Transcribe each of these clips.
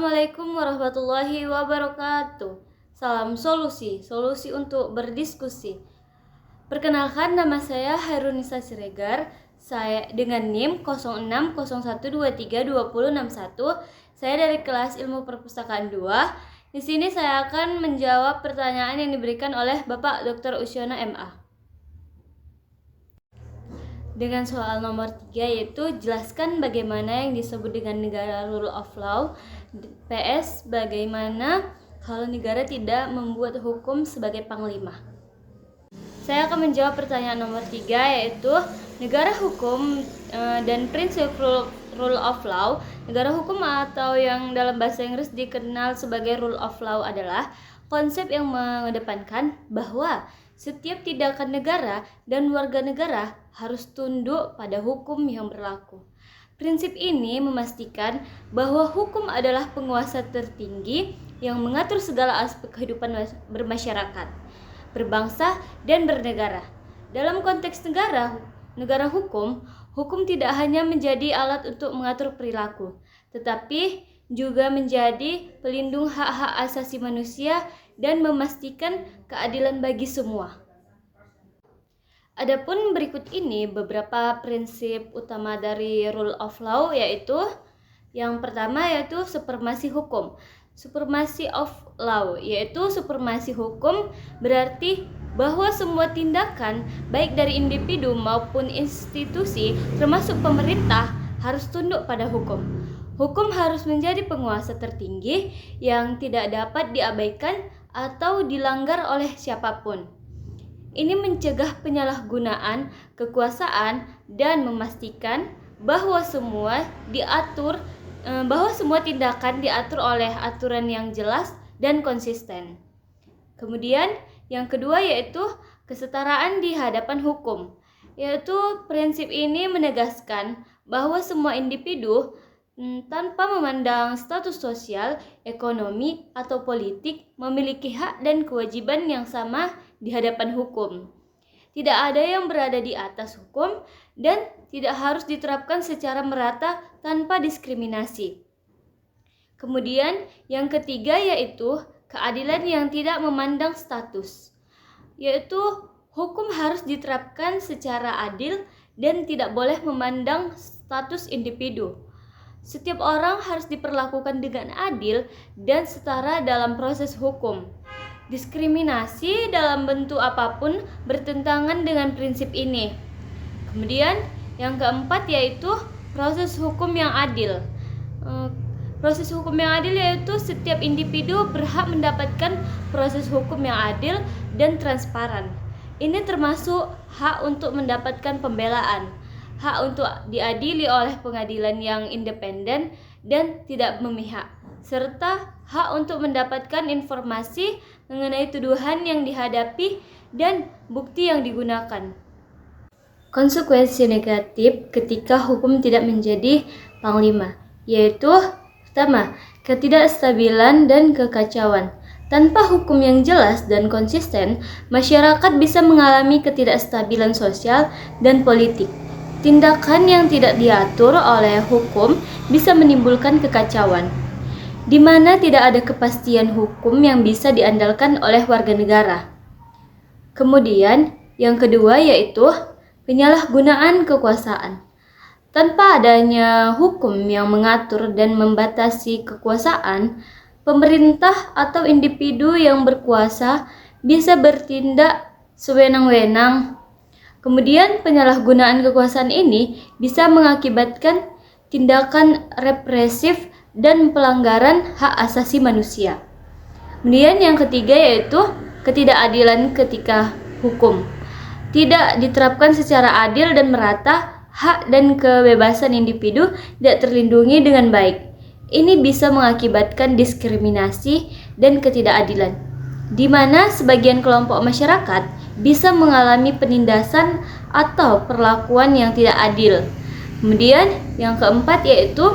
Assalamualaikum warahmatullahi wabarakatuh. Salam solusi, solusi untuk berdiskusi. Perkenalkan, nama saya Hairunisa Siregar. Saya dengan NIM 0601232061. Saya dari kelas Ilmu Perpustakaan 2. Di sini saya akan menjawab pertanyaan yang diberikan oleh Bapak Dr. Usyona MA. Dengan soal nomor 3, yaitu jelaskan bagaimana yang disebut dengan negara rule of law. PS, bagaimana kalau negara tidak membuat hukum sebagai panglima. Saya akan menjawab pertanyaan nomor 3, yaitu negara hukum dan prinsip rule of law. Negara hukum atau yang dalam bahasa Inggris dikenal sebagai rule of law adalah konsep yang mengedepankan bahwa setiap tindakan negara dan warga negara harus tunduk pada hukum yang berlaku. Prinsip ini memastikan bahwa hukum adalah penguasa tertinggi yang mengatur segala aspek kehidupan bermasyarakat, berbangsa, dan bernegara. Dalam konteks negara hukum, hukum tidak hanya menjadi alat untuk mengatur perilaku, tetapi juga menjadi pelindung hak-hak asasi manusia dan memastikan keadilan bagi semua. Adapun berikut ini beberapa prinsip utama dari rule of law, yaitu yang pertama yaitu supremasi hukum. Supremacy of law, yaitu supremasi hukum berarti bahwa semua tindakan baik dari individu maupun institusi termasuk pemerintah harus tunduk pada hukum. Hukum harus menjadi penguasa tertinggi yang tidak dapat diabaikan atau dilanggar oleh siapapun. Ini mencegah penyalahgunaan kekuasaan dan memastikan bahwa semua tindakan diatur oleh aturan yang jelas dan konsisten. Kemudian yang kedua yaitu kesetaraan di hadapan hukum, yaitu prinsip ini menegaskan bahwa semua individu tanpa memandang status sosial, ekonomi, atau politik memiliki hak dan kewajiban yang sama di hadapan hukum. Tidak ada yang berada di atas hukum dan tidak harus diterapkan secara merata tanpa diskriminasi. Kemudian yang ketiga yaitu keadilan yang tidak memandang status, yaitu hukum harus diterapkan secara adil dan tidak boleh memandang status individu. Setiap orang harus diperlakukan dengan adil dan setara dalam proses hukum. Diskriminasi dalam bentuk apapun bertentangan dengan prinsip ini. Kemudian yang keempat yaitu proses hukum yang adil. Proses hukum yang adil yaitu setiap individu berhak mendapatkan proses hukum yang adil dan transparan. Ini termasuk hak untuk mendapatkan pembelaan, hak untuk diadili oleh pengadilan yang independen dan tidak memihak, serta hak untuk mendapatkan informasi mengenai tuduhan yang dihadapi dan bukti yang digunakan. Konsekuensi negatif ketika hukum tidak menjadi panglima, yaitu pertama, ketidakstabilan dan kekacauan. Tanpa hukum yang jelas dan konsisten, masyarakat bisa mengalami ketidakstabilan sosial dan politik. Tindakan yang tidak diatur oleh hukum bisa menimbulkan kekacauan, di mana tidak ada kepastian hukum yang bisa diandalkan oleh warga negara. Kemudian, yang kedua yaitu penyalahgunaan kekuasaan. Tanpa adanya hukum yang mengatur dan membatasi kekuasaan, pemerintah atau individu yang berkuasa bisa bertindak sewenang-wenang. Kemudian penyalahgunaan kekuasaan ini bisa mengakibatkan tindakan represif dan pelanggaran hak asasi manusia. Kemudian yang ketiga yaitu ketidakadilan ketika hukum. Tidak diterapkan secara adil dan merata, hak dan kebebasan individu tidak terlindungi dengan baik. Ini bisa mengakibatkan diskriminasi dan ketidakadilan, di mana sebagian kelompok masyarakat bisa mengalami penindasan atau perlakuan yang tidak adil. Kemudian yang keempat yaitu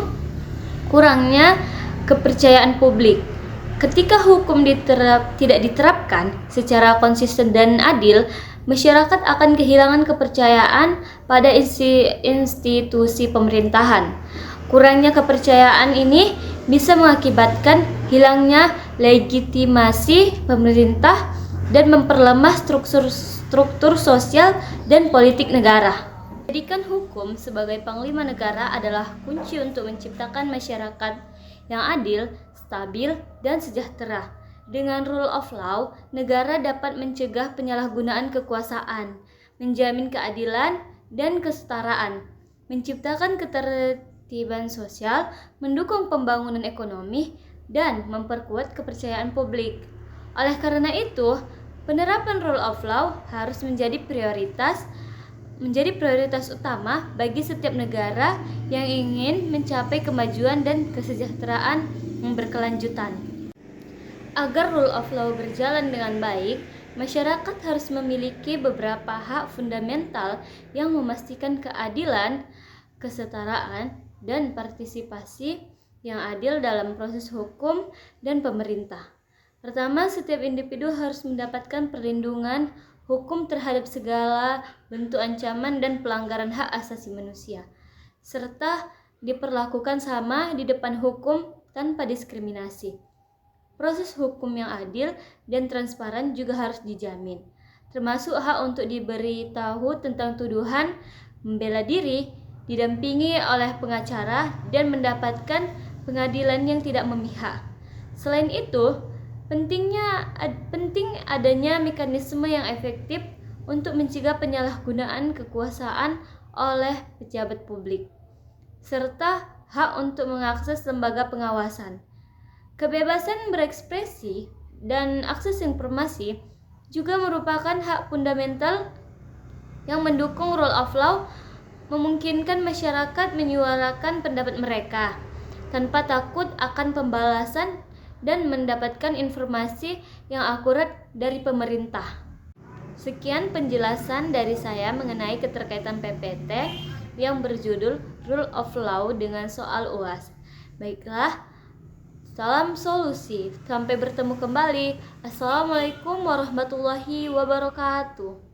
kurangnya kepercayaan publik. Ketika hukum tidak diterapkan secara konsisten dan adil, masyarakat akan kehilangan kepercayaan pada institusi pemerintahan. Kurangnya kepercayaan ini bisa mengakibatkan hilangnya legitimasi pemerintah dan memperlemah struktur sosial dan politik negara. Menjadikan hukum sebagai panglima negara adalah kunci untuk menciptakan masyarakat yang adil, stabil, dan sejahtera. Dengan rule of law, negara dapat mencegah penyalahgunaan kekuasaan, menjamin keadilan dan kesetaraan, menciptakan ketertiban sosial, mendukung pembangunan ekonomi, dan memperkuat kepercayaan publik. Oleh karena itu, penerapan rule of law harus menjadi prioritas utama bagi setiap negara yang ingin mencapai kemajuan dan kesejahteraan yang berkelanjutan. Agar rule of law berjalan dengan baik, masyarakat harus memiliki beberapa hak fundamental yang memastikan keadilan, kesetaraan, dan partisipasi yang adil dalam proses hukum dan pemerintah. Pertama, setiap individu harus mendapatkan perlindungan hukum terhadap segala bentuk ancaman dan pelanggaran hak asasi manusia, serta diperlakukan sama di depan hukum tanpa diskriminasi. Proses hukum yang adil dan transparan juga harus dijamin, termasuk hak untuk diberitahu tentang tuduhan, membela diri, didampingi oleh pengacara, dan mendapatkan pengadilan yang tidak memihak. Selain itu, penting adanya mekanisme yang efektif untuk mencegah penyalahgunaan kekuasaan oleh pejabat publik, serta hak untuk mengakses lembaga pengawasan. Kebebasan berekspresi dan akses informasi juga merupakan hak fundamental yang mendukung rule of law, memungkinkan masyarakat menyuarakan pendapat mereka tanpa takut akan pembalasan dan mendapatkan informasi yang akurat dari pemerintah. Sekian penjelasan dari saya mengenai keterkaitan PPT yang berjudul Rule of Law dengan soal UAS. Baiklah, salam solusi. Sampai bertemu kembali. Assalamualaikum warahmatullahi wabarakatuh.